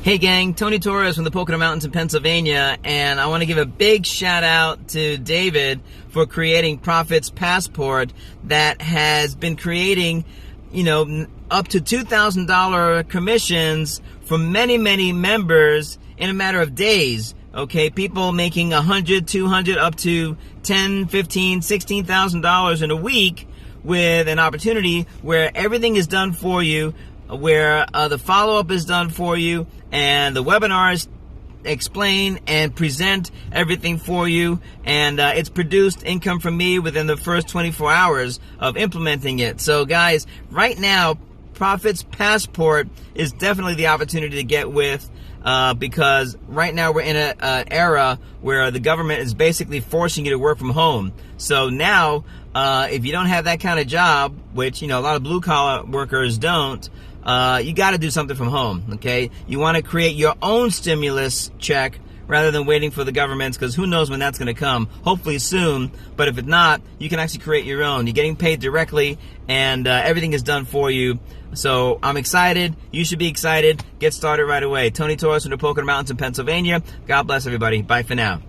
Hey gang, Tony Torres from the Pocono Mountains in Pennsylvania, and I want to give a big shout out to David for creating Profit's Passport that has been creating, up to $2,000 commissions from many members in a matter of days. Okay, people making $100, $200, up to $10, $15, $16,000 in a week with an opportunity where everything is done for you, where the follow-up is done for you, and the webinars explain and present everything for you, and it's produced income from me within the first 24 hours of implementing it. So guys, right now, Profit's Passport is definitely the opportunity to get with, because right now we're in an era where the government is basically forcing you to work from home. So now, if you don't have that kind of job, which, a lot of blue-collar workers don't, you got to do something from home, okay? You want to create your own stimulus check rather than waiting for the government's, because who knows when that's going to come. Hopefully soon, but if it's not, you can actually create your own. You're getting paid directly, and everything is done for you. So I'm excited. You should be excited. Get started right away. Tony Torres from the Pocono Mountains in Pennsylvania. God bless everybody. Bye for now.